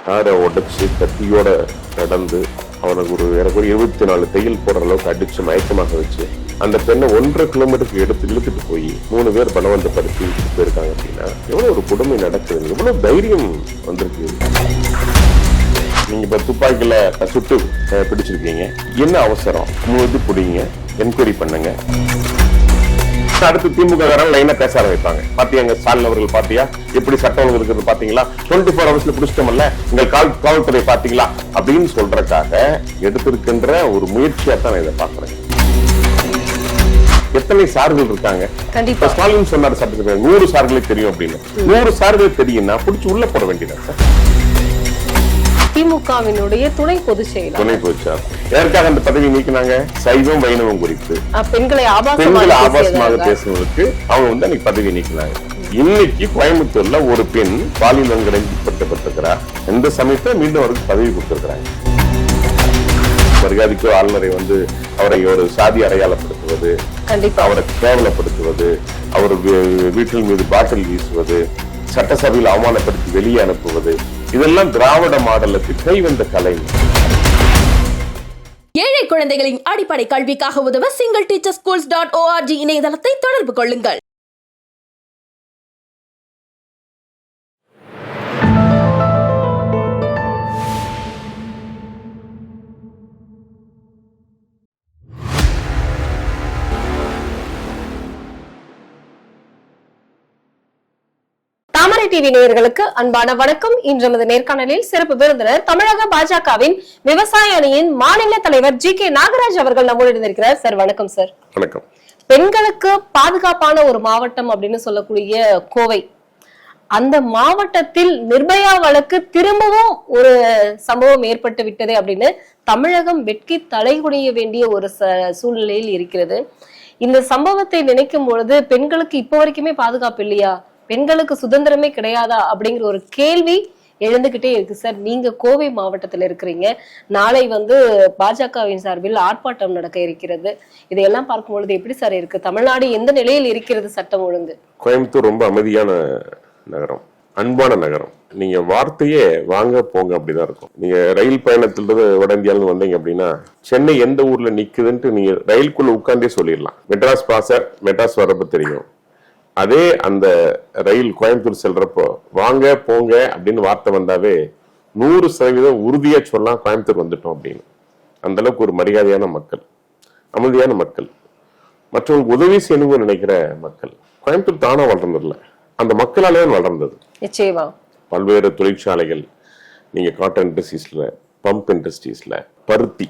காரை உடைச்சு கத்தியோட நடந்து அவனுக்கு எனக்கு ஒரு 24 தையல் போடுற அளவுக்கு அடிச்சு மயக்கமாக வச்சு அந்த பெண்ணை 1.5 கிலோமீட்டருக்கு இழுத்துட்டு போய் 3 பேர் பலவந்தப்படுத்தி போயிருக்காங்க அப்படின்னா எவ்வளவு ஒரு கொடுமை நடக்குது, எவ்வளவு தைரியம் வந்திருக்கு. நீங்க இப்ப துப்பாக்கில சுட்டு பிடிச்சிருக்கீங்க, என்ன அவசரம்? பிடிங்க, என்கொயரி பண்ணுங்க. அடுத்து திமுக லைனா பேச ஆரம்பிப்பாங்க. பாத்தியாங்க ஸ்டாலின் அவர்கள், பாத்தியா எப்படி சட்டம் ஒழுங்கு இருக்கிறது பாத்தீங்களா, 24 ஹவர்ஸ்ல பிடிச்சிட்டோம்ல, உங்கள் காவல்துறை பாத்தீங்களா அப்படின்னு சொல்றதுக்காக எடுத்திருக்கின்ற ஒரு முயற்சியா தான் நான் இதை பாக்குறேன். எத்தனை சார்கள் இருக்காங்க? ஸ்டாலின் சொன்னார் சட்டத்துக்கு 100 சார்களே தெரியும் அப்படின்னு. 100 சார்கள் தெரியும்னா பிடிச்சி உள்ள போட வேண்டியதான் சார். திமுகவினுடைய துணை பொதுச் செயலாளர் எதற்காக அந்த பதவி நீக்கினாங்க? சைவம் வைணவம் குறித்து பெண்களை ஆபாசமாக பேசுவதற்கு அவங்க அன்னைக்கு பதவி நீக்கினாங்க. இன்னைக்கு கோயம்புத்தூர்ல ஒரு பெண் பாலியல் வன்கொடுமைப்படுத்தப்பட்டிருக்கிறார். எந்த சமயத்துல மீண்டும் அவருக்கு பதவி கொடுத்திருக்கிறாங்க. மரியாதைக்கு ஆளுநரை அவரை ஒரு சாதி அடையாளப்படுத்துவது, அவரை கேவலப்படுத்துவது, அவர் வீட்டில் மீது பாட்டில் வீசுவது, சட்டசபையில் அவமானப்படுத்தி வெளியே அனுப்புவது, இதெல்லாம் திராவிட மாடலுக்கு கைவந்த கலை. ஏழை குழந்தைகளின் அடிப்படை கல்விக்காக உதவ singleteacherschools.org இணையதளத்தை தொடர்பு கொள்ளுங்கள். தாமரை டிவி நேயர்களுக்கு அன்பான வணக்கம். இன்று நமது நேர்காணலில் சிறப்பு விருந்தினர் தமிழக பாஜகவின் விவசாய அணியின் மாநில தலைவர் ஜி.கே. நாகராஜ் அவர்கள் நம்மோடு இருந்திருக்கிறார். சார் வணக்கம். சார் வணக்கம். பெண்களுக்கு பாதுகாப்பான ஒரு மாவட்டம் அப்படின்னு சொல்லக்கூடிய கோவை, அந்த மாவட்டத்தில் நிர்பயா வழக்கு திரும்பவும் ஒரு சம்பவம் ஏற்பட்டு விட்டது அப்படின்னு தமிழகம் வெட்கி தலைகுனிய வேண்டிய ஒரு சூழ்நிலையில் இருக்கிறது. இந்த சம்பவத்தை நினைக்கும் பொழுது பெண்களுக்கு இப்போ வரைக்குமே பாதுகாப்பு இல்லையா, பெண்களுக்கு சுதந்திரமே கிடையாதா அப்படிங்கிற ஒரு கேள்வி எழுந்துகிட்டே இருக்கு. சார், நீங்க கோவை மாவட்டத்தில் இருக்கிறீங்க. நாளை பாஜகவின் சார்பில் ஆர்ப்பாட்டம் நடக்க இருக்கிறது. இதையெல்லாம் பார்க்கும் பொழுது எப்படி சார் இருக்கு? தமிழ்நாடு எந்த நிலையில் இருக்கிறது சட்டம் ஒழுங்கு? கோயம்புத்தூர் ரொம்ப அமைதியான நகரம், அன்பான நகரம். நீங்க வார்த்தையே வாங்க போங்க அப்படிதான் இருக்கும். நீங்க ரயில் பயணத்திலிருந்து வட இந்தியாவிலிருந்து வந்தீங்க அப்படின்னா சென்னை எந்த ஊர்ல நிக்குதுன்ட்டு நீங்க ரயிலுக்குள்ள உட்கார்ந்தே சொல்லிடலாம். மெட்ராஸ் மெட்ராஸ் வர்றப்ப தெரியும். அதே அந்த ரயில் கோயம்புத்தூர் செல்றப்போ வாங்க போங்க அப்படின்னு வார்த்தை வந்தாவே 100% உறுதியா சொல்லலாம் கோயம்புத்தூர் வந்துட்டோம் அப்படின்னு. அந்த அளவுக்கு ஒரு மரியாதையான மக்கள், அமைதியான மக்கள், மற்றவங்களுக்கு உதவி செய்யணும்னு நினைக்கிற மக்கள். கோயம்புத்தூர் தானா வளர்ந்ததில்ல, அந்த மக்களாலே வளர்ந்தது. நிச்சயமா பல்வேறு தொழிற்சாலைகள், நீங்க காட்டன் இண்டஸ்ட்ரீஸ்ல, பம்ப் இண்டஸ்ட்ரீஸ்ல, பருத்தி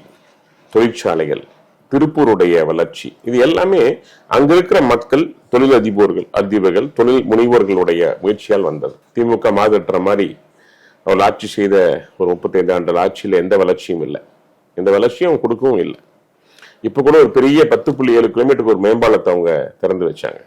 தொழிற்சாலைகள், திருப்பூருடைய வளர்ச்சி, இது எல்லாமே அங்க இருக்கிற மக்கள், தொழில் அதிபர்கள், தொழில் முனைவோர்களுடைய முயற்சியால் வந்தது. திமுக மாதற்ற மாதிரி அவள் ஆட்சி செய்த ஒரு 35 ஆண்டு ஆட்சியில எந்த வளர்ச்சியும் இல்லை, எந்த வளர்ச்சியும் கொடுக்கவும் இல்லை. இப்ப கூட ஒரு பெரிய 10.7 கிலோமீட்டருக்கு ஒரு மேம்பாலத்தை அவங்க திறந்து வச்சாங்க,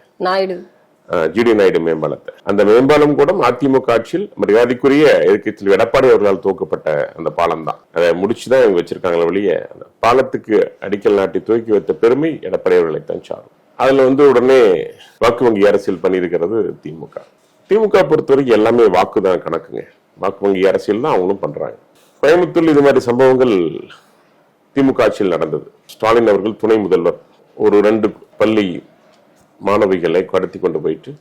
ஜிடி நாயுடு மேம்பாலத்தை. அந்த மேம்பாலம் கூட அதிமுக ஆட்சியில் மரியாதைக்குரிய எதிர்க்கட்சியில் எடப்பாடி அவர்களால் துவக்கப்பட்ட அந்த பாலம் தான். அதை முடிச்சுதான் இவங்க வச்சிருக்காங்களே வெளியே. அந்த பாலத்துக்கு அடிக்கல் நாட்டி துவக்கி வைத்த பெருமை எடப்பாடி அவர்களை தான் சாரும். அதுல உடனே வாக்கு வங்கி அரசியல் பண்ணியிருக்கிறது திமுக. திமுக பொறுத்தவரைக்கும் எல்லாமே வாக்குதான் கணக்குங்க. வாக்கு வங்கி அரசியல் தான் அவங்களும் பண்றாங்க. கோயம்புத்தூர்ல இது மாதிரி சம்பவங்கள் திமுக ஆட்சியில் நடந்தது. ஸ்டாலின் அவர்கள் துணை முதல்வர் ஒரு 2 பள்ளி மாணவிகளை கடத்தி கொண்டு போயிட்டு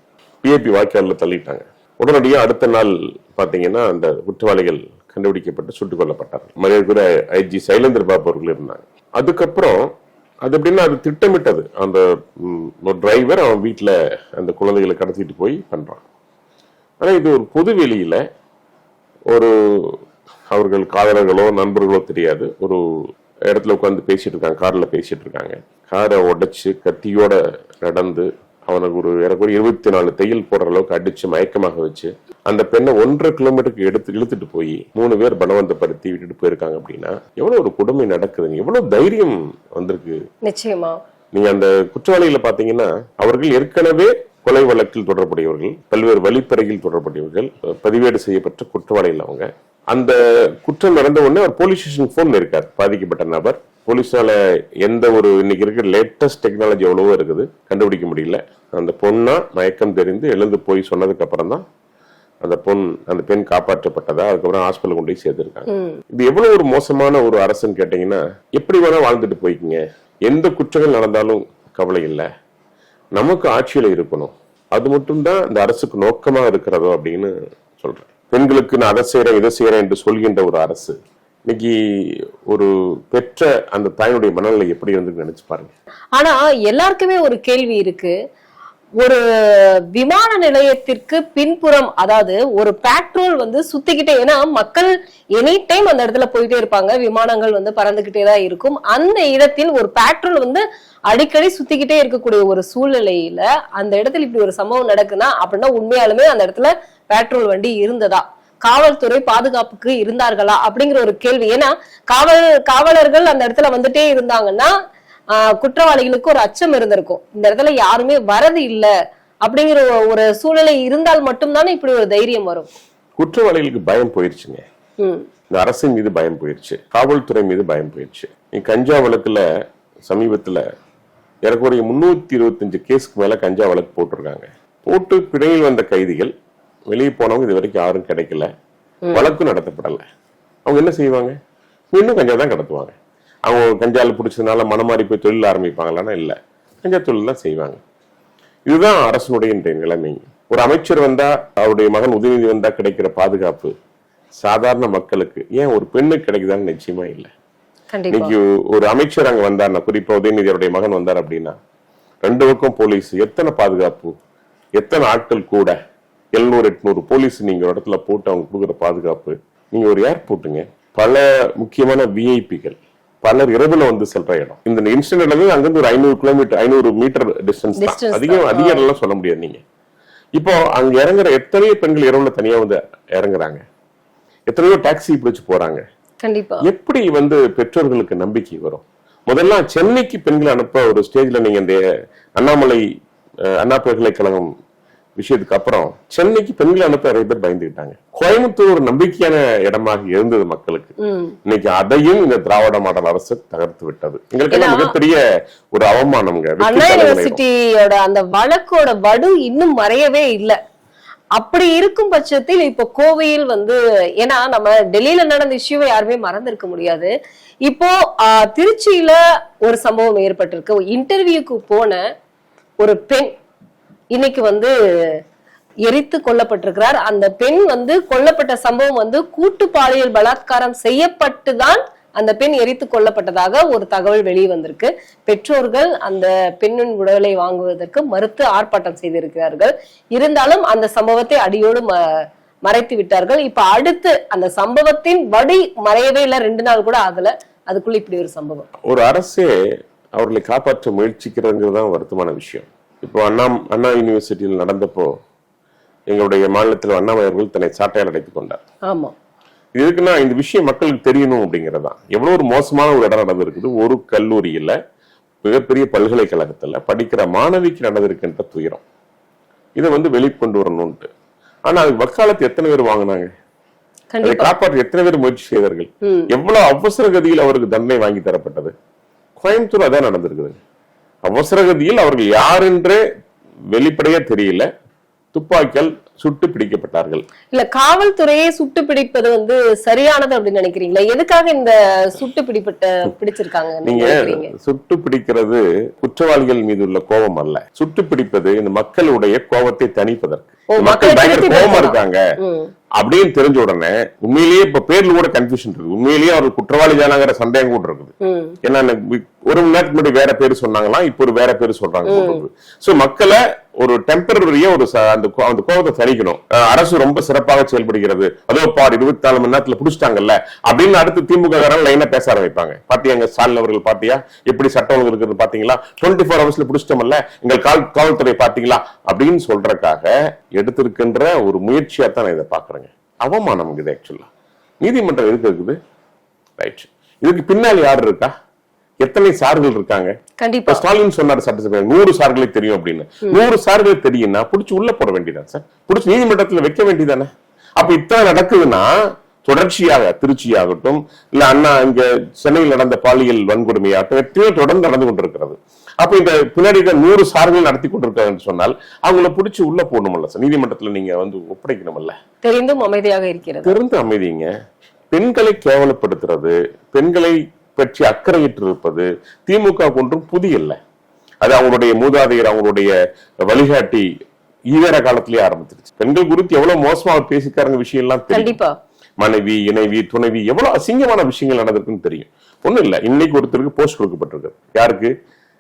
பிஏபி வாய்க்காலில் தள்ளிட்டாங்க. உடனடியாக அடுத்த நாள் பாத்தீங்கன்னா அந்த குற்றவாளிகள் கண்டுபிடிக்கப்பட்டு சுட்டுக் கொல்லப்பட்டார்கள். மரியாதைக்குரிய ஐஜி சைலேந்திர பாபு அவர்கள் இருந்தாங்க. அதுக்கப்புறம் அது எப்படின்னா அது திட்டமிட்டது. அந்த டிரைவர் அவன் வீட்டுல அந்த குழந்தைகளை கடத்திட்டு போய் பண்றான். ஆனா இது ஒரு பொது வெளியில ஒரு அவர்கள் காதலர்களோ நண்பர்களோ தெரியாது ஒரு இடத்துல உட்காந்து பேசிட்டு இருக்காங்க, கார்ல பேசிட்டு இருக்காங்க. காரை உடைச்சு கத்தியோட நடந்து அவனுக்கு எனக்கு ஒரு 24 தையல் போடுற அளவுக்கு அடிச்சு மயக்கமாக வச்சு அந்த பெண்ணை 1.5 கிலோமீட்டருக்கு இழுத்துட்டு போய் 3 பேர் பலவந்தப்படுத்தி விட்டுட்டு போயிருக்காங்க அப்படின்னா எவ்வளவு ஒரு கொடுமை நடக்குது, எவ்வளவு தைரியம் வந்திருக்கு. நிச்சயமா நீங்க அந்த குற்றவாளிகளை பாத்தீங்கன்னா அவர்கள் ஏற்கனவே கொலை வழக்கில் தொடர்புடையவர்கள், பல்வேறு வழிப்பறையில் தொடர்புடையவர்கள், பதிவேடு செய்யப்பட்ட குற்றவாளிகள். அவங்க அந்த குற்றம் நடந்த உடனே ஒரு போலீஸ் ஸ்டேஷன் போன் இருக்காரு பாதிக்கப்பட்ட நபர். போலீஸால எந்த ஒரு இன்னைக்கு இருக்கிற லேட்டஸ்ட் டெக்னாலஜி எவ்வளவோ இருக்குது, கண்டுபிடிக்க முடியல. அந்த பொண்ணா மயக்கம் தெரிந்து எழுந்து போய் சொன்னதுக்கு அப்புறம் தான் அந்த பெண் காப்பாற்றப்பட்டதா, அதுக்கப்புறம் ஹாஸ்பிட்டல் கொண்டு போய் சேர்த்திருக்காங்க. இது எவ்வளவு ஒரு மோசமான ஒரு அரசுன்னு கேட்டீங்கன்னா, எப்படி வேணா வாழ்ந்துட்டு போய்க்குங்க, எந்த குற்றங்கள் நடந்தாலும் கவலை இல்லை, நமக்கு ஆட்சியில இருக்கணும், அது மட்டும்தான் இந்த அரசுக்கு நோக்கமா இருக்கிறதோ அப்படின்னு சொல்றேன். பெண்களுக்கு நான் அதை செய்யறேன் இதை செய்யறேன் என்று சொல்கின்ற ஒரு அரசு இன்னைக்கு ஒரு பெற்ற அந்த தாயினுடைய மனநிலை எப்படி வந்து நினைச்சு பாருங்க. ஆனா எல்லாருக்குமே ஒரு கேள்வி இருக்கு. ஒரு விமான நிலையத்திற்கு பின்புறம், அதாவது ஒரு பெட்ரோல் வந்து சுத்திக்கிட்டே, ஏன்னா மக்கள் எனி டைம் அந்த இடத்துல போயிட்டே இருப்பாங்க, விமானங்கள் வந்து பறந்துகிட்டே தான் இருக்கும். அந்த இடத்தில் ஒரு பெட்ரோல் வந்து அடிக்கடி சுத்திக்கிட்டே இருக்கக்கூடிய ஒரு சூழ்நிலையில அந்த இடத்துல இப்படி ஒரு சம்பவம் நடக்குன்னா அப்படின்னா உண்மையாலுமே அந்த இடத்துல பெட்ரோல் வண்டி இருந்ததா, காவல்துறை பாதுகாப்புக்கு இருந்தார்களா அப்படிங்கிற ஒரு கேள்வி. ஏன்னா காவலர்கள் அந்த இடத்துல வந்துட்டே இருந்தாங்கன்னா குற்றவாளிகளுக்கு ஒரு அச்சம் இருந்திருக்கும், இந்த இடத்துல யாருமே வரது இல்ல அப்படிங்கிற ஒரு சூழ்நிலை இருந்தால் மட்டும்தானே இப்படி ஒரு தைரியம் வரும். குற்றவாளிகளுக்கு பயம் போயிருச்சுங்க, இந்த அரசின் மீது பயம் போயிருச்சு, காவல்துறை மீது பயம் போயிருச்சு. கஞ்சா வழக்குல சமீபத்துல ஏறக்குறைய 325 கேஸ்க்கு மேல கஞ்சா வழக்கு போட்டிருக்காங்க. போட்டு பிணையில் வந்த கைதிகள் வெளியே போனவங்க இது வரைக்கும் யாரும் கிடைக்கல, வழக்கு நடத்தப்படல. அவங்க என்ன செய்வாங்க, மீண்டும் கஞ்சா தான் கடத்துவாங்க. அவங்க கஞ்சால பிடிச்சதுனால மனமாறி போய் தொழில் ஆரம்பிப்பாங்களான்னா இல்ல, கஞ்சா தொழில் தான் செய்வாங்க. இதுதான் அரசனுடைய இன்றைய நிலைமை. ஒரு அமைச்சர் வந்தா, அவருடைய மகன் உதயநிதி வந்தா கிடைக்கிற பாதுகாப்பு சாதாரண மக்களுக்கு ஏன் ஒரு பெண்ணுக்கு கிடைக்குதான்னு நிச்சயமா இல்லை. இன்னைக்கு ஒரு அமைச்சர் அங்க வந்தார்னா, குறிப்பா உதயநிதி அவருடைய மகன் வந்தார் அப்படின்னா 2 பக்கம் போலீஸ், எத்தனை பாதுகாப்பு, எத்தனை ஆட்கள் கூட, 700-800 போலீஸ் நீங்க ஒரு இடத்துல போட்டு அவங்க கொடுக்குற பாதுகாப்பு. நீங்க ஒரு ஏர்போர்ட்டுங்க, பல முக்கியமான விஐபிகள் பலர் இரவுல வந்து செல்ற இடம். இந்த இன்சிடென்ட் அங்கிருந்து ஒரு 500 மீட்டர் டிஸ்டன்ஸ் தான், அதிக இடம்லாம் சொல்ல முடியாது. நீங்க இப்போ அங்க இறங்குற எத்தனையோ பெண்கள் இரவுல தனியா வந்து இறங்குறாங்க, எத்தனையோ டாக்ஸி பிடிச்சு போறாங்க. கண்டிப்பா எப்படி வந்து பெற்றோர்களுக்கு நம்பிக்கை வரும்? முதல்ல சென்னைக்கு பெண்களை அனுப்ப ஒரு ஸ்டேஜ்ல நீங்க இந்த அண்ணா பல்கலைக்கழகம் விஷயத்துக்கு அப்புறம் சென்னைக்கு பெண்களை அனுப்ப நிறைய பேர் பயந்துக்கிட்டாங்க. கோயம்புத்தூர் ஒரு நம்பிக்கையான இடமாக இருந்தது மக்களுக்கு. இன்னைக்கு அதையும் இந்த திராவிட மாடல் அரசு தகர்த்து விட்டது. எங்களுக்கு மிகப்பெரிய ஒரு அவமானம்ங்க. அண்ணா யூனிவர்சிட்டியோட அந்த வழக்கோட வடு இன்னும் மறையவே இல்லை. அப்படி இருக்கும் பட்சத்தில் இப்ப கோவையில் வந்து, ஏன்னா நம்ம டெல்லியில நடந்த இஷ்யூவை யாருமே மறந்திருக்க முடியாது. இப்போ திருச்சியில ஒரு சம்பவம் ஏற்பட்டிருக்கு. இன்டர்வியூக்கு போன ஒரு பெண் இன்னைக்கு வந்து எரித்து கொல்லப்பட்டிருக்கிறார். அந்த பெண் வந்து கொல்லப்பட்ட சம்பவம் வந்து கூட்டு பாலியல் பலாத்காரம் செய்யப்பட்டுதான் அந்த பெண் எரித்து கொல்லப்பட்டதாக ஒரு தகவல் வெளியே வந்திருக்கு. பெற்றோர்கள் அந்த பெண்ணின் உடலை வாங்குவதற்கு மறுத்து ஆர்ப்பாட்டம் செய்திருக்கிறார்கள். இருந்தாலும் அந்த சம்பவத்தை அடியோடு மறைத்து விட்டார்கள். இப்ப அடுத்து அந்த சம்பவத்தின் வடி மறையவே இல்லை, 2 நாள் கூட ஆகல, அதுக்குள்ள இப்படி ஒரு சம்பவம். ஒரு அரசே அவர்களை காப்பாற்ற முயற்சிக்கிறதுங்கிறது தான் வருத்தமான விஷயம். இப்போ அண்ணா யூனிவர்சிட்டியில் நடந்தப்போ எங்களுடைய மாநிலத்தில் அண்ணாமலை அவர்கள் தன்னை சாட்டையால் அடைத்துக் கொண்டார். ஆமா, இதுக்குன்னா இந்த விஷயம் மக்களுக்கு தெரியணும் அப்படிங்கறதான். எவ்வளவு ஒரு மோசமான ஒரு இடம் நடந்திருக்குது. ஒரு கல்லூரியில, மிகப்பெரிய பல்கலைக்கழகத்துல படிக்கிற மாணவிக்கு நடந்திருக்கின்ற துயரம், இதை வந்து வெளிக்கொண்டு வரணும்ட்டு. ஆனா அது வக்காலத்து எத்தனை பேர் வாங்கினாங்க, அதை காப்பாற்ற எத்தனை பேர் முயற்சி செய்தார்கள், எவ்வளவு அவசர கதியில் அவருக்கு தண்டனை வாங்கி தரப்பட்டது. கோயம்புத்தூர் அதான் நடந்திருக்குது. அவசர கதியில் அவர்கள் யார் என்றே வெளிப்படையா தெரியல, துப்பாக்கியால் சுட்டு பிடிக்கப்பட்டார்கள். இல்ல, காவல்துறையை சுட்டு பிடிப்பது வந்து சரியானது அப்படின்னு நினைக்கிறீங்களா? எதுக்காக இந்த சுட்டு பிடிச்சிருக்காங்க? நீங்க சுட்டு பிடிக்கிறது குற்றவாளிகள் மீது உள்ள கோபம் அல்ல, சுட்டு பிடிப்பது இந்த மக்களுடைய கோபத்தை தணிப்பதற்கு. மக்கள் பயங்கர கோபமா இருக்காங்க அப்படின்னு தெரிஞ்ச உடனே உண்மையிலேயே இப்ப பேர்ல கூட கன்ஃபியூஷன் இருக்கு. உண்மையிலேயே அவர் குற்றவாளி தானாங்கிற சந்தேகம் கூட இருக்குது. ஏன்னா ஒரு மணி நேரத்துக்கு முன்னாடி வேற பேரு சொன்னாங்களா, இப்ப ஒரு வேற பேரு சொல்றாங்க. சோ மக்களை ஒரு டெம்பரரியா அந்த கோபத்தை தணிக்கணும். அரசு ரொம்ப சிறப்பாக செயல்படுகிறது, அதோ பார் 24 மணி நேரத்துல புடிச்சிட்டாங்கல்ல அப்படின்னு அடுத்து திமுக லைனா பேச ஆரம்பிப்பாங்க. பாத்தியாங்க ஸ்டாலின் அவர்கள், பாத்தியா எப்படி சட்டம் ஒழுங்கு இருக்கிறது பாத்தீங்களா, 24 ஹவர்ஸ்ல புடிச்சிட்டோம்ல எங்கள் காவல்துறை பாத்தீங்களா அப்படின்னு சொல்றதுக்காக எடுத்திருக்கின்ற ஒரு முயற்சியா தான் நான் இதை பாக்குறேங்க. அவமானம் இது. ஆக்சுவலா நீதிமன்றம் எதுக்கு இருக்குது? ரைட், இதுக்கு பின்னால் யாரு இருக்கா, எத்தனை சார்கள் இருக்காங்க? கண்டிப்பா ஸ்டாலின் சொன்னார் சட்டசபை 100 சார்களை தெரியும் அப்படின்னு. 100 சார்களை தெரியும்னா புடிச்சு உள்ள போட வேண்டியதான் சார், புடிச்சு நீதிமன்றத்துல வைக்க வேண்டியதானே. அப்ப இத்தனை நடக்குதுன்னா தொடர்ச்சியாக திருச்சி ஆகட்டும், இல்ல அண்ணா இங்க சென்னையில் நடந்த பாலியல் வன்கொடுமையாகட்டும், எத்தனையோ தொடர்ந்து நடந்து கொண்டிருக்கிறது. அப்ப இந்த பின்னாடி 100 சார்கள் நடத்தி கொண்டிருக்காங்கன்னு சொன்னால் அவங்கள பிடிச்சி உள்ள போடணும்ல சார், நீதிமன்றத்துல நீங்க வந்து ஒப்படைக்கணும்ல. தெரிந்தும் அமைதியாக இருக்கிறது. தெரிந்து அமைதிங்க. பெண்களை கேவலப்படுத்துறது, பெண்களை பற்றி அக்கறையிட்டு இருப்பது திமுக ஒன்றும் புதியல்ல. அது அவங்களுடைய மூதாதையர், அவங்களுடைய வழிகாட்டி ஈவேர காலத்திலேயே ஆரம்பிச்சிருச்சு. பெண்கள் குறித்து எவ்வளவு மோசமா அவர் பேசிக்காரங்க விஷயம் எல்லாம் கண்டிப்பா. மனைவி, இணைவி, துணைவி எவ்வளவு அசிங்கமான விஷயங்கள் நடந்திருக்குன்னு தெரியும். ஒண்ணும் இல்ல, இன்னைக்கு ஒருத்தருக்கு போஸ்ட் கொடுக்கப்பட்டிருக்கு. யாருக்கு?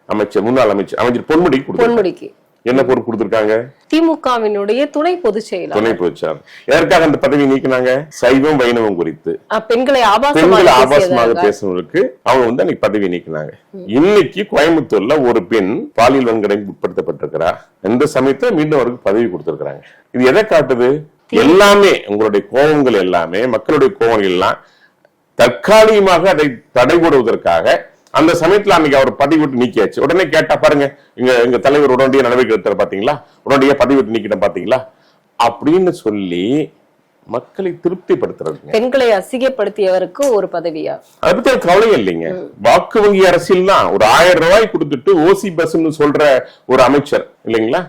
அமைச்சர், முன்னாள் அமைச்சர் பொன்முடிக்கு. என்ன பொறுப்பு கொடுத்திருக்காங்க? திமுகவினுடைய துணை பொதுச் செயலாளர். துணை பொதுச் செயலாளர். எதற்காக அந்த பதவி நீக்கினாங்க? சைவம் வைணவம் குறித்து பெண்களை ஆபாசமாக பேசுறவங்களுக்கு அவங்க வந்து அன்னைக்கு பதவி நீக்கினாங்க. இன்னைக்கு கோயம்புத்தூர்ல ஒரு பெண் பாலியல் வன்கொடுமைக்கு உட்படுத்தப்பட்டிருக்கிறா. இந்த சமயத்துல மீண்டும் அவருக்கு பதவி கொடுத்திருக்கிறாங்க. இது எதை காட்டுது? எல்லாமே உங்களுடைய கோபங்கள் எல்லாமே, மக்களுடைய கோபங்கள் எல்லாம் தற்காலிகமாக அதை தடை போடுவதற்காக அந்த சமயத்துல அன்னைக்கு அவர் பதவி விட்டு நீக்கியாச்சு. உடனே கேட்டா பாருங்க, எங்க தலைவர் உடனடியாக நடவடிக்கை எடுத்தார் பாத்தீங்களா, உடனடியாக பதவி விட்டு நீக்கிட்ட பாத்தீங்களா அப்படின்னு சொல்லி மக்களை திருப்திப்படுத்துறது. பெண்களை அசிங்கப்படுத்தியவருக்கு ஒரு பதவியா? அதை பத்தி கவலை இல்லைங்க. வாக்கு வங்கி அரசியல் தான். ஒரு 1000 ரூபாய் கொடுத்துட்டு ஓசி பஸ் சொல்ற ஒரு அமைச்சர் இல்லைங்களா,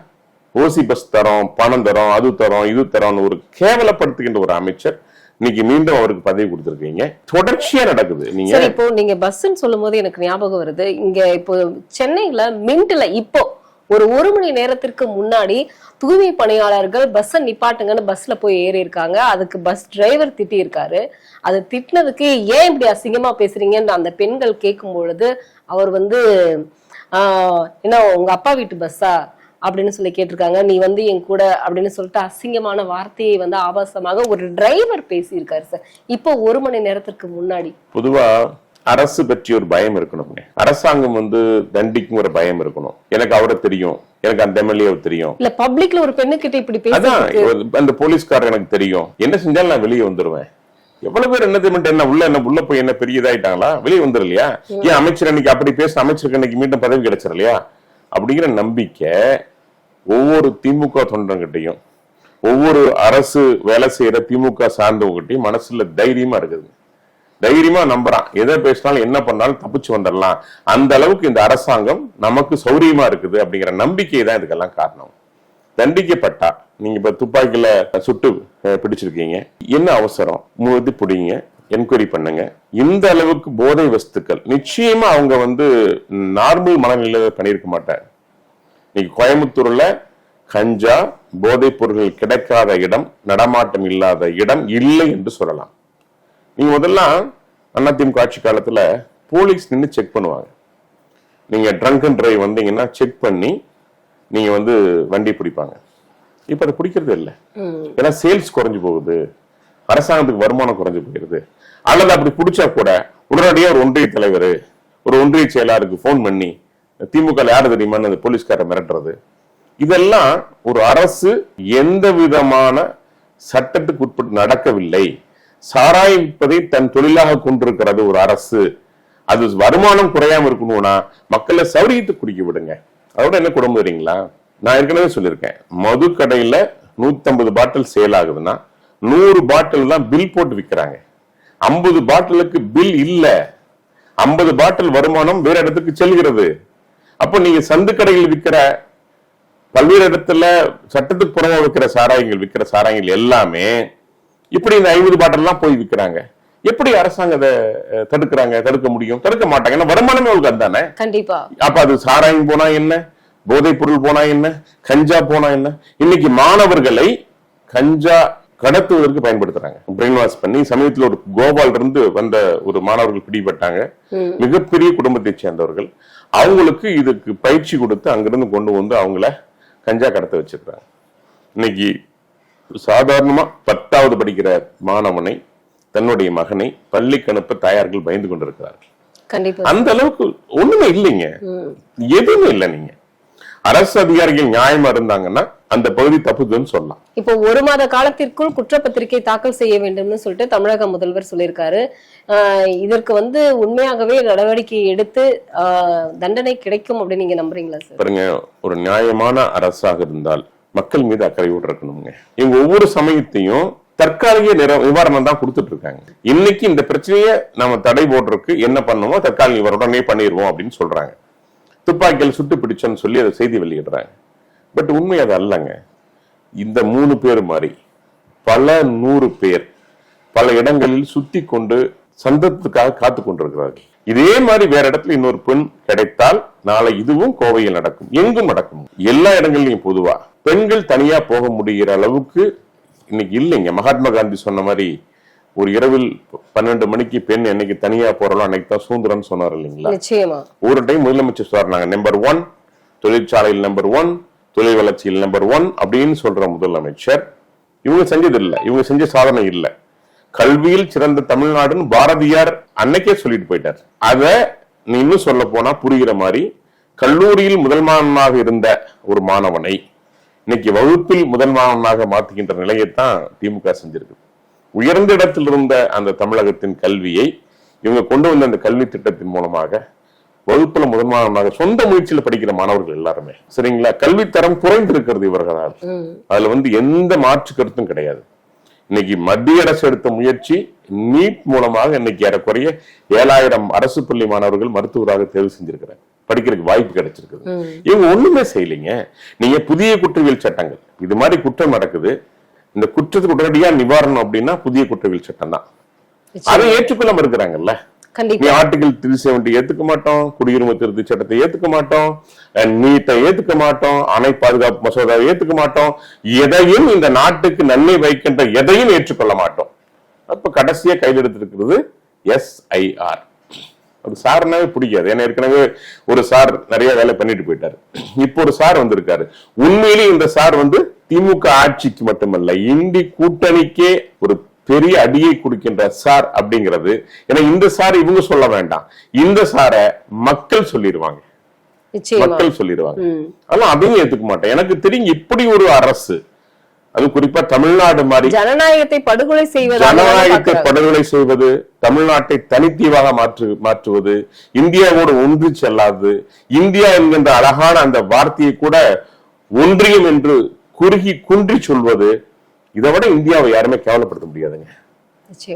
ஓசி பஸ் தரோம், பணம் தரோம், அது தரோம், இது தரோம் ஒரு கேவலப்படுத்துகின்ற ஒரு அமைச்சர் இன்னைக்கு மீண்டும் அவருக்கு பதவி கொடுத்திருக்கீங்க. தொடர்ச்சியா நடக்குது. நீங்க இப்போ நீங்க பஸ்ன்னு சொல்லும் போது எனக்கு ஞாபகம் வருது, இங்க இப்போ சென்னையில மின்ட்ல இப்போ ஒரு மணி நேரத்திற்கு முன்னாடி தூய்மை பணியாளர்கள் பஸ்ஸை நிப்பாட்டுங்கன்னு பஸ்ல போய் ஏறி இருக்காங்க. அதுக்கு பஸ் டிரைவர் திட்டி இருக்காரு. அது திட்டினதுக்கு ஏன் இப்படி அசிங்கமா பேசுறீங்கன்னு அந்த பெண்கள் கேட்கும் பொழுது அவர் வந்து என்ன உங்க அப்பா வீட்டு பஸ்ஸா அப்படின்னு சொல்லி கேட்டிருக்காங்க, நீ வந்து என் கூட அப்படின்னு சொல்லிட்டு அசிங்கமான வார்த்தையை வந்து ஆபாசமாக ஒரு டிரைவர் பேசியிருக்காரு சார். இப்போ 1 மணி நேரத்திற்கு முன்னாடி. பொதுவா அரசு பற்றி ஒரு பயம் இருக்கணும். அரசாங்கம் வந்து தண்டிக்கும் ஒரு பயம் இருக்கணும். எனக்கு அவரை தெரியும், எனக்கு அந்த எம்எல்ஏ தெரியும், இல்ல பப்ளிக்ல ஒரு பெண்ணு கிட்ட இப்படி பேசுறாங்க, அந்த போலீஸ்காரர் எனக்கு தெரியும், என்ன செஞ்சாலும் நான் வெளியே வந்துருவேன். எவ்வளவு பேர் என்ன உள்ள போய் என்ன பெரிய இதாயிட்டாங்களா, வெளியே வந்துரு இல்லையா? ஏன் அமைச்சர் அன்னைக்கு அப்படி பேச அமைச்சருக்கு அன்னைக்கு மீண்டும் பதவி கிடைச்சிரு இல்லையா? அப்படிங்கிற நம்பிக்கை ஒவ்வொரு திமுக தொண்டர்கிட்டையும், ஒவ்வொரு அரசு வேலை செய்யற திமுக சார்ந்தவங்கிட்டையும் மனசுல தைரியமா இருக்குது. தைரியமா நம்புறான், எதை பேசினாலும் என்ன பண்ணாலும் தப்பிச்சு வந்துடலாம். அந்த அளவுக்கு இந்த அரசாங்கம் நமக்கு சௌரியமா இருக்குது அப்படிங்கிற நம்பிக்கை தான் இதுக்கெல்லாம் காரணம். தண்டிக்கப்பட்டா நீங்க இப்ப துப்பாக்கியில சுட்டு பிடிச்சிருக்கீங்க, என்ன அவசரம்? முழுது பிடிங்க, என்கொயரி பண்ணுங்க. இந்த அளவுக்கு போதை வஸ்துக்கள் நிச்சயமா அவங்க வந்து நார்மல் மனநிலையில பண்ணிருக்க மாட்டாங்க. இன்னைக்கு கோயம்புத்தூர்ல கஞ்சா போதைப் பொருட்கள் கிடைக்காத இடம், நடமாட்டம் இல்லாத இடம் இல்லை என்று சொல்லலாம். நீங்க முதல்ல அதிமுக ஆட்சி காலத்துல போலீஸ் நின்று செக் பண்ணுவாங்க. நீங்க ட்ரங்க் அண்ட் டிரைவ் வந்தீங்கன்னா செக் பண்ணி நீங்க வந்து வண்டி பிடிப்பாங்க. இப்ப அதை பிடிக்கிறது இல்லை. ஏன்னா சேல்ஸ் குறைஞ்சு போகுது, அரசாங்கத்துக்கு வருமானம் குறைஞ்சு போயிருது. அல்லது அப்படி பிடிச்சா கூட உடனடியாக ஒரு ஒன்றிய தலைவர், ஒரு ஒன்றிய செயலாளருக்கு போன் பண்ணி திமுக யாரு தெரியுமான்னு அந்த போலீஸ்காரை மிரட்டுறது. இதெல்லாம் ஒரு அரசு எந்த விதமான சட்டத்துக்கு உட்பட்டு நடக்கவில்லை. சாராயிப்பதை தன் தொழிலாக கொண்டிருக்கிறது ஒரு அரசு. அது வருமானம் குறையாம இருக்கணும்னா மக்களை சௌரியத்தை குடிக்க விடுங்க. அதோட என்ன குடும்பம் வரீங்களா? நான் ஏற்கனவே சொல்லியிருக்கேன், மது கடையில 150 பாட்டில் சேல் ஆகுதுன்னா 100 பாட்டில் தான் பில் போட்டு விற்கிறாங்க. 50 பாட்டிலுக்கு பில் இல்ல. 50 பாட்டில் வருமானம் வேற இடத்துக்கு செல்கிறது. அப்ப நீங்க சந்து கடைகள் விற்கிற, பல்வேறு இடத்துல சட்டத்துக்கு புறமா விற்கிற சாராயங்கள் எல்லாமே இப்படி இந்த 50 பாட்டில் எல்லாம் போய் விற்கிறாங்க. எப்படி அரசாங்கம் அதை தடுக்க முடியும்? தடுக்க மாட்டாங்க. ஏன்னா வருமானமே உங்களுக்கு அதுதானே. கண்டிப்பா. அப்ப அது சாராயம் போனா என்ன, போதைப் பொருள் போனா என்ன, கஞ்சா போனா என்ன? இன்னைக்கு மாணவர்களை கஞ்சா கடத்துவதற்கு பயன்படுத்துறாங்க. பிரெயின் வாஷ் பண்ணி சமயத்தில் ஒரு கோபால் இருந்து வந்த ஒரு மாணவர்கள் பிடிபட்டாங்க. மிகப்பெரிய குடும்பத்தை சேர்ந்தவர்கள். அவங்களுக்கு இதுக்கு பயிற்சி கொடுத்து அங்கிருந்து கொண்டு வந்து அவங்கள கஞ்சா கடத்த வச்சிருக்காங்க. இன்னைக்கு சாதாரணமா 10வது படிக்கிற மாணவனை, தன்னுடைய மகனை பள்ளிக்கு அனுப்ப தாயார்கள் பயந்து கொண்டிருக்கிறார்கள். அந்த அளவுக்கு ஒண்ணுமே இல்லைங்க, எதுவுமே இல்லை. நீங்க அரசு அதிகாரிகள் நியாயமா இருந்தாங்கன்னா அந்த பகுதி தப்புதுன்னு சொல்லலாம். இப்போ 1 மாத காலத்திற்குள் குற்றப்பத்திரிகை தாக்கல் செய்ய வேண்டும்னு சொல்லிட்டு தமிழக முதல்வர் சொல்லியிருக்காரு. இதற்கு வந்து உண்மையாகவே நடவடிக்கை எடுத்து தண்டனை கிடைக்கும் அப்படின்னு நீங்க நம்புறீங்களா சார்? பாருங்க, ஒரு நியாயமான அரசாக இருந்தால் மக்கள் மீது அக்கறையோடு இருக்கணுங்க. இவங்க ஒவ்வொரு சமயத்தையும் தற்காலிக நிவாரணம் தான் கொடுத்துட்டு இருக்காங்க. இன்னைக்கு இந்த பிரச்சனையை நம்ம தடை போடுறதுக்கு என்ன பண்ணணுமோ தற்காலிக உடனே பண்ணிடுவோம் அப்படின்னு சொல்றாங்க. துப்பாக்கியில் சுட்டு பிடிச்சோன்னு சொல்லி அதை செய்தி வெளியிடுறாங்க. பட் உண்மை அது அல்லங்க. இந்த 3 பேர் மாதிரி பல 100 பேர் பல இடங்களில் சுத்தி கொண்டு சந்தத்துக்காக காத்து கொண்டிருக்கிறார்கள். இதே மாதிரி வேற இடத்துல இன்னொரு பெண் கிடைத்தால் நாளை இதுவும் கோவையில் நடக்கும், எங்கும் நடக்கும், எல்லா இடங்கள்லயும். பொதுவா பெண்கள் தனியா போக முடிகிற அளவுக்கு இன்னைக்கு இல்லைங்க. மகாத்மா காந்தி சொன்ன மாதிரி ஒரு இரவில் 12 மணிக்கு பெண் என்னைக்கு தனியா போறோம் அன்னைக்கு தான் சுதந்திரம் சொன்னார் இல்லைங்களா? நிச்சயமா. ஒரு டைம் முதலமைச்சர் சொன்னாங்க, நம்பர் 1 தொழிற்சாலையில் நம்பர் 1, தொழில் வளர்ச்சியில் நம்பர் 1 அப்படின்னு சொல்ற முதலமைச்சர் இவங்க செஞ்சது இல்லை, இவங்க செஞ்ச சாதனை இல்லை. கல்வியில் சிறந்த தமிழ்நாடுன்னு பாரதியார் அன்னைக்கே சொல்லிட்டு போயிட்டார். அத நீ இன்னும் சொல்ல போனா புரிகிற மாதிரி கல்லூரியில் முதல் மாணவனாக இருந்த ஒரு மாணவனை இன்னைக்கு வகுப்பில் முதல் மாணவனாக மாற்றுகின்ற நிலையைத்தான் திமுக செஞ்சிருக்கு. உயர்ந்த இடத்தில் இருந்த அந்த தமிழகத்தின் கல்வியை இவங்க கொண்டு வந்த அந்த கல்வி திட்டத்தின் மூலமாக வகுப்புல முதல் மாணவனாக சொந்த முயற்சியில படிக்கிற மாணவர்கள் எல்லாருமே, சரிங்களா, கல்வித்தரம் குறைந்திருக்கிறது இவர்களால். அதுல எந்த மாற்று கருத்தும் கிடையாது. இன்னைக்கு மத்திய அரசு எடுத்த முயற்சி நீட் மூலமாக இன்னைக்கு ஏறக்குறைய 7000 அரசு பள்ளி மாணவர்கள் மருத்துவராக தேர்வு செஞ்சிருக்கிறாங்க, படிக்கிறதுக்கு வாய்ப்பு கிடைச்சிருக்குது. இவங்க ஒண்ணுமே செய்யலைங்க. நீங்க புதிய குற்றவியல் சட்டங்கள், இது மாதிரி குற்றம் நடக்குது, இந்த குற்றத்துக்கு உடனடியா நிவாரணம் அப்படின்னா புதிய குற்றவியல் சட்டம் தான். அதை ஏற்றுக்கொள்ளாம இருக்கிறாங்கல்ல. நீ ஆர்டிகல் 370 ஏத்துக்க மாட்டோம், குடியுரிமை திருத்த சட்டத்தை ஏத்துக்க மாட்டோம், நீட்டை ஏத்துக்க மாட்டோம், அணை பாதுகாப்பு மசோதாவை ஏத்துக்க மாட்டோம், எதையும் இந்த நாட்டுக்கு நன்மை வைக்கின்ற எதையும் ஏற்றுக்கொள்ள மாட்டோம். அப்ப கடைசியா கையில் எடுத்திருக்கிறது SIR. அது சார்னாவே பிடிக்காது. ஏன்னா ஏற்கனவே ஒரு சார் நிறைய வேலை பண்ணிட்டு போயிட்டாரு, இப்போ ஒரு சார் வந்திருக்காரு. உண்மையிலேயே இந்த சார் திமுக ஆட்சிக்கு மட்டுமல்ல இந்தி கூட்டணிக்கே ஒரு பெரிய அடியை கொடுக்கின்ற சார் அப்படிங்கிறது. ஏன்னா இந்த சார் இவங்க சொல்ல வேண்டாம், இந்த சார மக்கள் சொல்லிடுவாங்க, மக்கள் சொல்லிடுவாங்க. ஆனா அதையும் ஏத்துக்க மாட்டேன். எனக்கு தெரியும் இப்படி ஒரு அரசு, அது குறிப்பா தமிழ்நாடு மாதிரி ஜனநாயகத்தை படுகொலை செய்வது, தமிழ்நாட்டை தனித்தீவாக மாற்றுவது, இந்தியாவோடு ஒன்று செல்லாது, இந்தியா என்கின்ற அழகான அந்த வார்த்தையை கூட ஒன்றியம் என்று குன்றி சொல்வது, இதை விட இந்தியாவை யாருமே கேவலப்படுத்த முடியாதுங்க.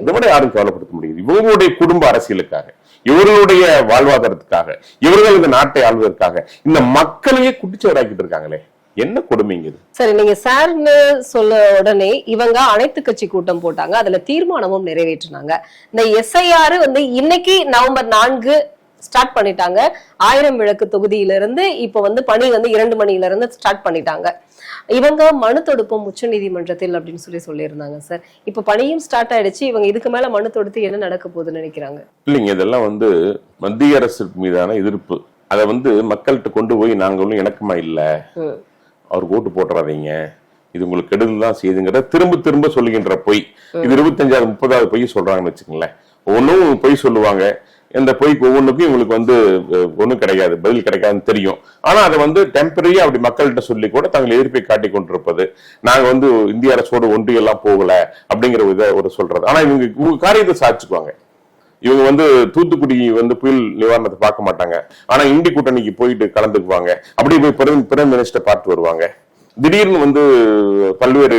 இதை விட யாரும் கேவலப்படுத்த முடியாது. இவங்களுடைய குடும்ப அரசியலுக்காக, இவர்களுடைய வாழ்வாதாரத்துக்காக, இவர்கள் இந்த நாட்டை ஆள்வதற்காக இந்த மக்களையே குட்டிச்சவராக்கிட்டு இருக்காங்களே, என்ன கொடுமைங்க இது? சரி, நீங்க சார்னு சொல்ல உடனே இவங்க அனைத்து கட்சி கூட்டம் போட்டாங்க, அதுல தீர்மானமும் நிறைவேற்றினாங்க. இந்த SIR இன்னைக்கு நவம்பர் 4 ஸ்டார்ட் பண்ணிட்டாங்க. 1000 விளக்கு தொகுதியிலிருந்து இப்ப பணி 2 மணில இருந்து ஸ்டார்ட் பண்ணிட்டாங்க. இவங்க மனு தொடுப்போம் உச்ச நீதிமன்றத்தில் அப்படின்னு சொல்லியிருந்தாங்க சார். இப்ப பணியும் ஸ்டார்ட் ஆயிடுச்சு. இவங்க இதுக்கு மேல மனு தொடுத்து என்ன நடக்க போகுதுன்னு நினைக்கிறாங்க? இல்லைங்க, இதெல்லாம் மத்திய அரசு மீதான எதிர்ப்பு. அதை மக்கள்கிட்ட கொண்டு போய் நாங்க ஒன்னும் இணக்கமா இல்ல, அவருக்கு ஓட்டு போட்டுறாதீங்க, இது உங்களுக்கு கெடுதல் தான் செய்யுதுங்கிற திரும்ப திரும்ப சொல்லுகின்ற பொய். இது 25வது 30வது பொய் சொல்றாங்கன்னு வச்சுக்கோங்களேன். ஒன்னும் பொய் சொல்லுவாங்க. இந்த பொய்க்கு ஒவ்வொன்றுக்கும் இவங்களுக்கு ஒண்ணும் கிடைக்காது, பதில் கிடைக்காதுன்னு தெரியும். ஆனா அதை டெம்பரரியா அப்படி மக்கள்கிட்ட சொல்லி கூட தங்கள் எதிர்ப்பை காட்டி கொண்டிருப்பது, நாங்க இந்திய அரசோடு ஒன்றியெல்லாம் போகல அப்படிங்கிற ஒரு சொல்றது. ஆனா இவங்க காரியத்தை சாதிச்சுக்குவாங்க. இவங்க தூத்துக்குடி புயல் நிவாரணத்தை பார்க்க மாட்டாங்க, ஆனா இந்தி கூட்டணிக்கு போயிட்டு கலந்துக்குவாங்க. அப்படியே போய் பிரைம் மினிஸ்டர் பார்த்து வருவாங்க. திடீர்னு பல்வேறு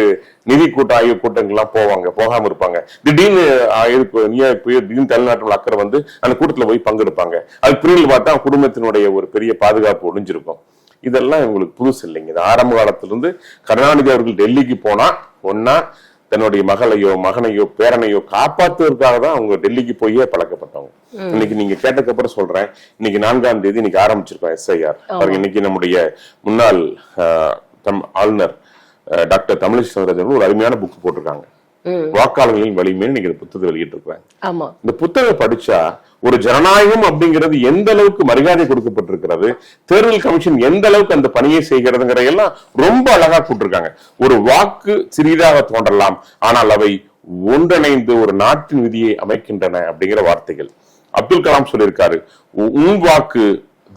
நிதி கூட்ட ஆய்வு கூட்டங்கள்லாம் போகாம இருப்பாங்க. திடீர்னு திடீர்னு தமிழ்நாட்டில் அக்கறை அந்த கூட்டத்துல போய் பங்கெடுப்பாங்க. அது பிரிவில் பார்த்தா குடும்பத்தினுடைய ஒரு பெரிய பாதுகாப்பு ஒளிஞ்சிருக்கும். இதெல்லாம் இவங்களுக்கு புதுசு இல்லைங்க. இது ஆரம்ப காலத்திலிருந்து கருணாநிதி அவர்கள் டெல்லிக்கு போனா ஒன்னா தன்னுடைய மகளையோ மகனையோ பேரனையோ காப்பாற்றுவதற்காக தான் அவங்க டெல்லிக்கு போயே பழக்கப்பட்டவங்க. இன்னைக்கு நீங்க கேட்டதுக்கு அப்புறம் சொல்றேன், இன்னைக்கு 4ஆம் தேதி இன்னைக்கு ஆரம்பிச்சிருக்கோம் SIR. இன்னைக்கு நம்முடைய முன்னாள் ஆளுநர் டாக்டர் தமிழிசை சவுந்தரராஜன் ஒரு அருமையான புக் போட்டிருக்காங்க, வாக்காளர்களின் வலிமை. இன்னைக்கு புத்தகத்தை வெளியிட்டு இருக்காங்க. இந்த புத்தகம் படிச்சா ஒரு ஜனநாயகம் அப்படிங்கிறது எந்த அளவுக்கு மரியாதை கொடுக்கப்பட்டிருக்கிறது, தேர்தல் கமிஷன் எந்த அளவுக்கு அந்த பணியை செய்கிறதுங்கிற எல்லாம் ரொம்ப அழகா போட்டிருக்காங்க. ஒரு வாக்கு சிறிதாக தோன்றலாம், ஆனால் அவை ஒன்றிணைந்து ஒரு நாட்டின் விதியை அமைக்கின்றன அப்படிங்கிற வார்த்தைகள். அப்துல் கலாம் சொல்லியிருக்காரு, உன் வாக்கு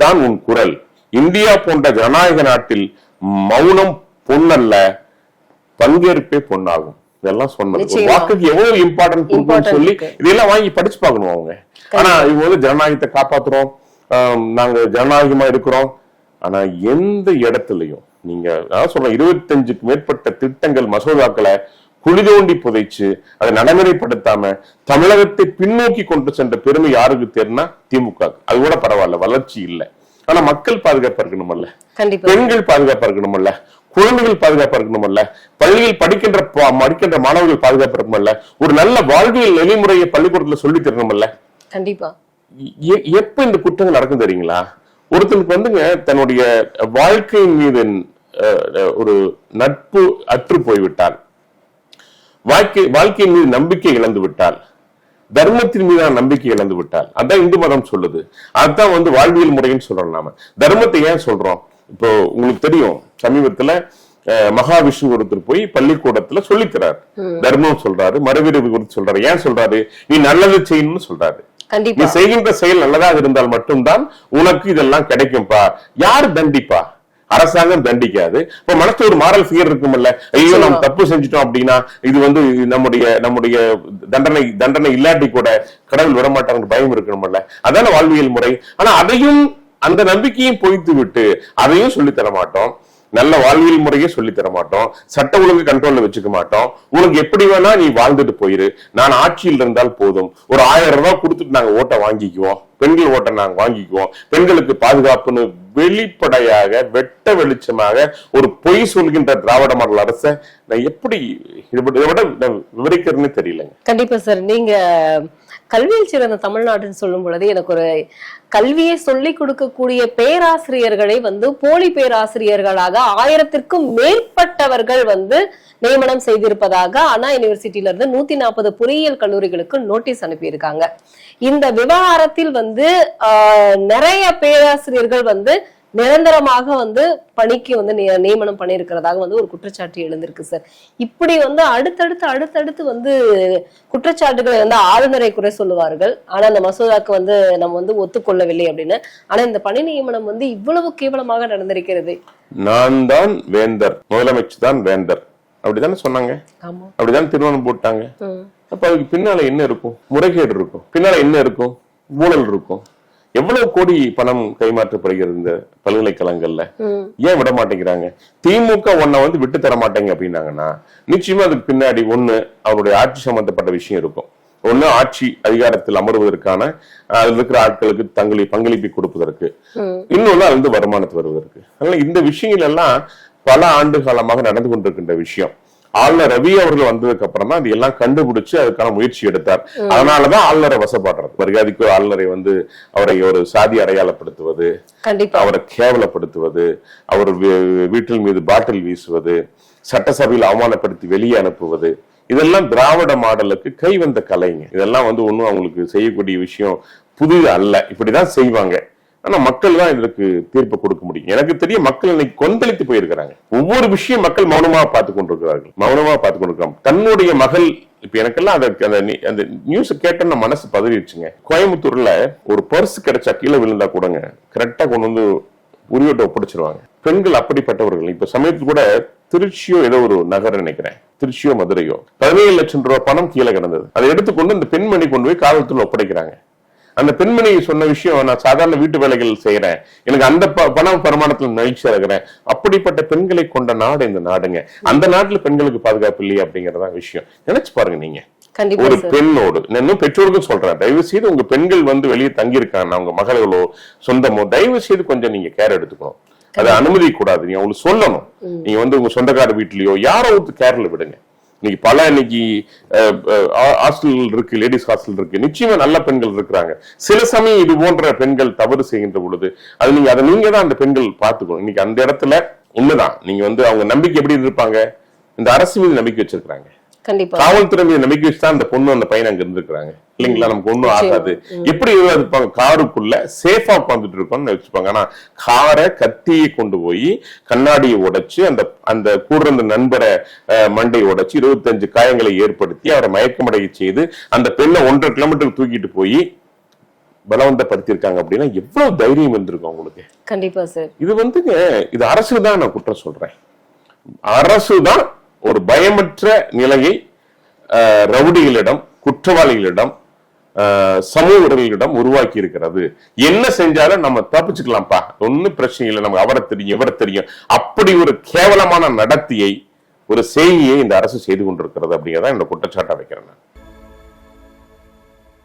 தான் உன் குரல். இந்தியா போன்ற ஜனநாயக நாட்டில் மௌனம் பொன்னல்ல, பங்கேற்பே பொன்னாகும். இதெல்லாம் சொன்னது வாக்குக்கு எவ்வளவு இம்பார்ட்டன்ட் சொல்லி இதெல்லாம் வாங்கி படிச்சு பார்க்கணும் அவங்க. ஆனா இவங்க ஜனநாயகத்தை காப்பாத்துறோம், நாங்க ஜனநாயகமா இருக்கிறோம். ஆனா எந்த இடத்துலயும் நீங்க சொல்றேன் 25க்கு மேற்பட்ட திட்டங்கள் மசோதாக்களை குழி தோண்டி புதைச்சு அதை நடைமுறைப்படுத்தாம தமிழகத்தை பின்னோக்கி கொண்டு சென்ற பெருமை யாருக்கு தெரியும்னா திமுக. அது கூட பரவாயில்ல, வளர்ச்சி இல்லை. ஆனா மக்கள் பாதுகாப்பா இருக்கணும்ல, கண்டிப்பா பெண்கள் பாதுகாப்பா இருக்கணும்ல, குழந்தைகள் பாதுகாப்பா இருக்கணும்ல, பள்ளியில் படிக்கின்ற மாணவர்கள் பாதுகாப்பா இருக்கணும்ல, ஒரு நல்ல வாழ்வியல் நெறிமுறையை பள்ளிக்கூடத்துல சொல்லி தரணும்ல. கண்டிப்பா எப்ப இந்த குற்றங்கள் நடக்கும் தெரியுங்களா? ஒருத்தனுக்கு வந்துங்க தன்னுடைய வாழ்க்கையின் மீது ஒரு நட்பு அற்று போய்விட்டால், வாழ்க்கையின் மீது நம்பிக்கை இழந்து விட்டால், தர்மத்தின் மீதான நம்பிக்கை இழந்து விட்டால், அதான் இந்து மதம் சொல்லுது. அதுதான் வந்து வாழ்வியல் முறைன்னு சொல்றோம். நாம தர்மத்தை ஏன் சொல்றோம்? இப்போ உங்களுக்கு தெரியும், சமீபத்துல மகாவிஷ்ணு ஒருத்தர் போய் பள்ளிக்கூடத்துல சொல்லிக்கிறார், தர்மம் சொல்றாரு, மறுபிறவி குறித்து சொல்றாரு. ஏன் சொல்றாரு? நீ நல்லது செய்யணும்னு சொல்றாரு. நீ செய்கின்ற செயல் நல்லதாக இருந்தால் மட்டும்தான் உனக்கு இதெல்லாம் கிடைக்கும்பா. யாரு தண்டிப்பா? அரசாங்கம் தண்டிக்காது. இப்ப மனசு ஒரு மாரல் ஃபியர் இருக்கும்ல, ஐயோ நம்ம தப்பு செஞ்சுட்டோம் அப்படின்னா இது வந்து நம்முடைய தண்டனை இல்லாட்டி கூட கடவுள் விடமாட்டாங்க பயம் இருக்கணும்ல. அதான வாழ்வியல் முறை. ஆனா அதையும் அந்த நம்பிக்கையும் பொய்த்து விட்டு அதையும் சொல்லி தர மாட்டோம், நல்ல வாழ்வியல் முறையே சொல்லி தர மாட்டோம், சட்ட ஒழுங்கு கண்ட்ரோல்ல வச்சுக்க மாட்டோம். உனக்கு எப்படி வேணா நீ வாழ்ந்துட்டு போயிரு, நான் ஆட்சியில் இருந்தால் போதும், ஒரு 1000 ரூபாய் கொடுத்துட்டு நாங்க ஓட்டை வாங்கிக்குவோம், பெண்கள் ஓட்டை நாங்க வாங்கிக்குவோம், பெண்களுக்கு பாதுகாப்புன்னு வெளிப்படையாக வெட்ட வெளிச்சமாக ஒரு பொய் சொல்கின்ற திராவிட மாடல் அரசை நான் எப்படி இதை விட விவரிக்கிறதுன்னு தெரியலங்க. கண்டிப்பா சார். நீங்க கல்வியில் சிறந்த தமிழ்நாடுன்னு சொல்லும் பொழுது எனக்கு ஒரு கல்வியை சொல்லிக் கொடுக்கக்கூடிய பேராசிரியர்களை வந்து போலி பேராசிரியர்களாக 1000க்கும் மேற்பட்டவர்கள் வந்து நியமனம் செய்திருப்பதாக அண்ணா யூனிவர்சிட்டியில இருந்து 140 பொறியியல் கல்லூரிகளுக்கு நோட்டீஸ் அனுப்பியிருக்காங்க. இந்த விவகாரத்தில் வந்து நிறைய பேராசிரியர்கள் வந்து நிரந்தரமாக வந்து பணிக்கு வந்து நியமனம் பண்ணியிருக்கிறதாக வந்து ஒரு குற்றச்சாட்டு எழுந்திருக்கு சார். இப்படி வந்து அடுத்தடுத்து வந்து குற்றச்சாட்டுகளை வந்து ஆளுநரை குறை சொல்லுவார்கள். ஆனா அந்த மசோதாக்கு வந்து நம்ம வந்து ஒத்துக்கொள்ளவில்லை அப்படின்னு. ஆனா இந்த பணி நியமனம் வந்து இவ்வளவு கேவலமாக நடந்திருக்கிறது. நான் தான் வேந்தர், முதலமைச்சர் தான் வேந்தர், அப்படித்தானே சொன்னாங்க, அப்படிதான் திருமணம் போட்டாங்க. அப்ப அதுக்கு பின்னால என்ன இருக்கும்? முறைகேடு இருக்கும். பின்னால என்ன இருக்கும்? ஊழல் இருக்கும். எவ்வளவு கோடி பணம் கைமாற்றப்படுகிறது இந்த பல்கலைக்கழகங்கள்ல. ஏன் விட மாட்டேங்கிறாங்க? திமுக ஒன்ன வந்து விட்டு தர மாட்டேங்க அப்படின்னாங்கன்னா நிச்சயமா அதுக்கு பின்னாடி ஒண்ணு அவருடைய ஆட்சி சம்பந்தப்பட்ட விஷயம் இருக்கும். ஒண்ணு ஆட்சி அதிகாரத்தில் அமர்வதற்கான அதுல இருக்கிற ஆட்களுக்கு தங்களை பங்களிப்பை கொடுப்பதற்கு, இன்னொன்னு அது வந்து வருமானத்து வருவதற்கு. அதனால இந்த விஷயங்கள் எல்லாம் பல ஆண்டு காலமாக நடந்து கொண்டிருக்கின்ற விஷயம். ஆளுநர் ரவி அவர்கள் வந்ததுக்கு அப்புறம் தான் அது எல்லாம் கண்டுபிடிச்சு அதுக்கான முயற்சி எடுத்தார். அதனாலதான் ஆளுநரை வசப்படுறது. மரியாதைக்கு ஆளுநரை வந்து அவரை ஒரு சாதி அடையாளப்படுத்துவது, அவரை கேவலப்படுத்துவது, அவர் வீட்டில் மீது பாட்டில் வீசுவது, சட்டசபையில் அவமானப்படுத்தி வெளியே அனுப்புவது, இதெல்லாம் திராவிட மாடலுக்கு கை வந்த கலைங்க. இதெல்லாம் வந்து ஒண்ணும் அவங்களுக்கு செய்யக்கூடிய விஷயம் புதிது அல்ல. இப்படிதான் செய்வாங்க. ஆனா மக்கள் தான் இதற்கு தீர்ப்பு கொடுக்க முடியும். எனக்கு தெரிய மக்கள் இன்னைக்கு கொந்தளித்து போயிருக்கிறாங்க. ஒவ்வொரு விஷயம் மக்கள் மௌனமா பார்த்து கொண்டிருக்கிறார்கள், மௌனமா பார்த்து கொண்டிருக்காங்க. தன்னுடைய மகள் இப்ப எனக்கெல்லாம் அந்த நியூஸ் கேட்ட மனசு பதறிடுச்சுங்க. கோயம்புத்தூர்ல ஒரு பர்ஸ் கிடைச்சா கீழே விழுந்தா கூடங்க கரெக்டா கொண்டு வந்து உரியோட்ட ஒப்படைச்சிருவாங்க. பெண்கள் அப்படிப்பட்டவர்கள். இப்ப சமயத்து கூட திருச்சியோ ஏதோ ஒரு நகர் நினைக்கிறேன், திருச்சியோ மதுரையோ 17 லட்சம் ரூபாய் பணம் கீழே கிடந்தது. அதை எடுத்துக்கொண்டு இந்த பெண்மணி கொண்டு போய் காவல்துறையில் ஒப்படைக்கிறாங்க. அந்த பெண்மணி சொன்ன விஷயம், நான் சாதாரண வீட்டு வேலைகள் செய்யறேன், எனக்கு அந்த பணம் வருமானத்துல மகிழ்ச்சியா இருக்கிறேன். அப்படிப்பட்ட பெண்களை கொண்ட நாடு இந்த நாடுங்க. அந்த நாட்டுல பெண்களுக்கு பாதுகாப்பு இல்லையா அப்படிங்கறதா விஷயம். நினைச்சு பாருங்க நீங்க. ஒரு பெண்ணோடு இன்னும் பெற்றோருக்கும் சொல்றேன், தயவு செய்து உங்க பெண்கள் வந்து வெளியே தங்கியிருக்காங்க, அவங்க மகளோ சொந்தமோ, தயவு செய்து கொஞ்சம் நீங்க கேர் எடுத்துக்கணும். அதை அனுமதிக்க கூடாது. நீங்க அவங்களுக்கு சொல்லணும். நீங்க வந்து உங்க சொந்தக்கார வீட்லயோ யாரோ கேர்ல விடுங்க. இன்னைக்கு ஹாஸ்டல் இருக்கு, லேடிஸ் ஹாஸ்டல் இருக்கு, நிச்சயமா நல்ல பெண்கள் இருக்கிறாங்க. சில சமயம் இது போன்ற பெண்கள் தவறு செய்கின்ற பொழுது அதை நீங்க தான் அந்த பெண்கள் பார்த்துக்கணும். இன்னைக்கு அந்த இடத்துல உண்மைதான், நீங்க வந்து அவங்க நம்பிக்கை எப்படி இருப்பாங்க, இந்த அரசு மீது நம்பிக்கை வச்சிருக்காங்க, காவல்துறை மீது நம்பிக்கை வச்சுதான் அந்த பொண்ணு அந்த பையன் அங்க இருந்திருக்காங்க இல்லைங்களா. நமக்கு ஒண்ணும் ஆகாது. எப்படி இருப்பாங்க, காருக்குள்ள சேஃபா உட்காந்துட்டு இருக்கோம்னு வச்சுப்பாங்க. ஆனா காரை கத்தியை கொண்டு போய் கண்ணாடியை உடைச்சு அந்த கூட இருந்த நண்பரை மண்டையை உடைச்சு 25 காயங்களை ஏற்படுத்தி அவரை மயக்கமடைய செய்து அந்த பெண்ணை 1.5 கிலோமீட்டர் தூக்கிட்டு போய் பலவந்தப்படுத்திருக்காங்க அப்படின்னா எவ்வளவு தைரியம் இருந்திருக்கும் உங்களுக்கு. கண்டிப்பா சார். இது வந்துங்க, இது அரசு தான் நான் குற்றம் சொல்றேன். அரசு தான் ஒரு பயமற்ற நிலையை ரவுடிகளிடம், குற்றவாளிகளிடம், சமூகங்களிடம் உருவாக்கி இருக்கிறது. என்ன செஞ்சாலும் நம்ம தப்பிச்சுக்கலாம்ப்பா, ஒன்னும் பிரச்சனை இல்லை, நமக்கு அவரை தெரியும் இவரை தெரியும், அப்படி ஒரு கேவலமான நடத்தியை, ஒரு செய்தியை இந்த அரசு செய்து கொண்டிருக்கிறது அப்படிங்கிறத என்னோட குற்றச்சாட்டை வைக்கிறேன்.